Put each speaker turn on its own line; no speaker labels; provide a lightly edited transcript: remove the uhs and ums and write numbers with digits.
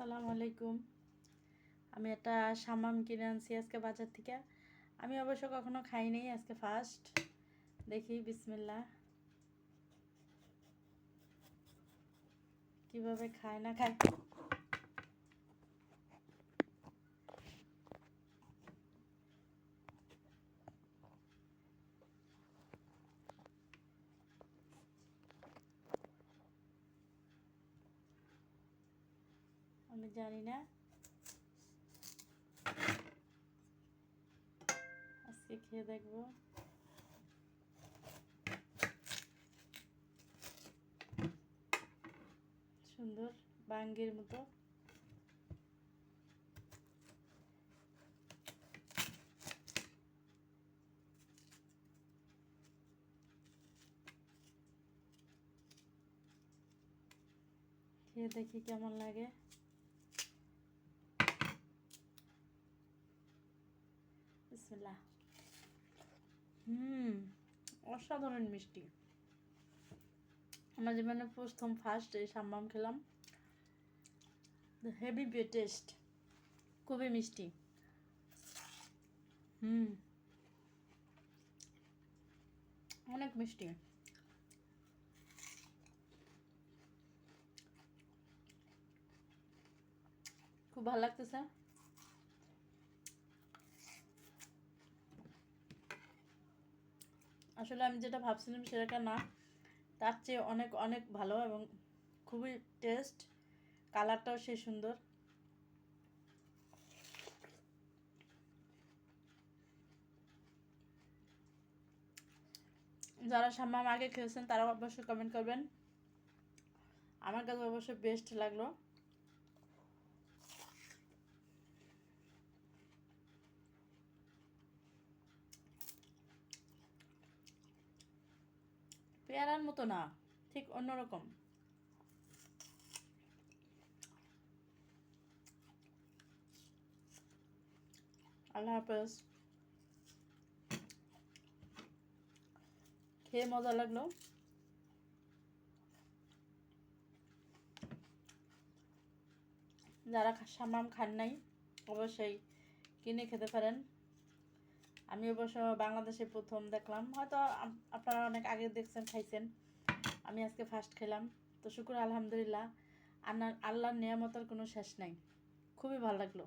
আসসালামু আলাইকুম। আমি একটা সামাম কিনে আনছি আজকে বাজার থেকে। আমি অবশ্য কখনো খাইনি, আজকে ফার্স্ট। দেখি বিসমিল্লাহ কিভাবে খায় না খায়। আমি জানি না, আজকে খেয়ে দেখবো। সুন্দর বাঙ্গির মতো। খেয়ে দেখি কেমন লাগে। বিসমিল্লাহ। অসাধারণ মিষ্টি। আমার জীবনে প্রথম ফার্স্ট এই সাম্মাম খেলাম। হেভি টেস্ট, খুবই মিষ্টি। অনেক মিষ্টি। খুব ভালো লাগতেছে। আসলে আমি যেটা ভাবছিলাম সেটা না, তার চেয়ে অনেক অনেক ভালো এবং খুবই টেস্ট। কালারটাও সে সুন্দর। যারা সাম্মাম আগে খেয়েছেন তারা অবশ্যই কমেন্ট করবেন। আমার কাছে অবশ্যই বেস্ট লাগলো। পেয়ারার মতো না, ঠিক অন্যরকম। আল্লাহ হাফেজ। খেয়ে মজা লাগলো। যারা সাম্মাম খান নাই অবশ্যই কিনে খেতে পারেন। আমি অবশ্য বাংলাদেশে প্রথম দেখলাম, হয়তো আপনারা অনেক আগে দেখছেন, খাইছেন। আমি আজকে ফার্স্ট খেলাম, তো শুকর আলহামদুলিল্লাহ। আল্লাহর নিয়ামতের কোনো শেষ নাই। খুবই ভালো লাগলো।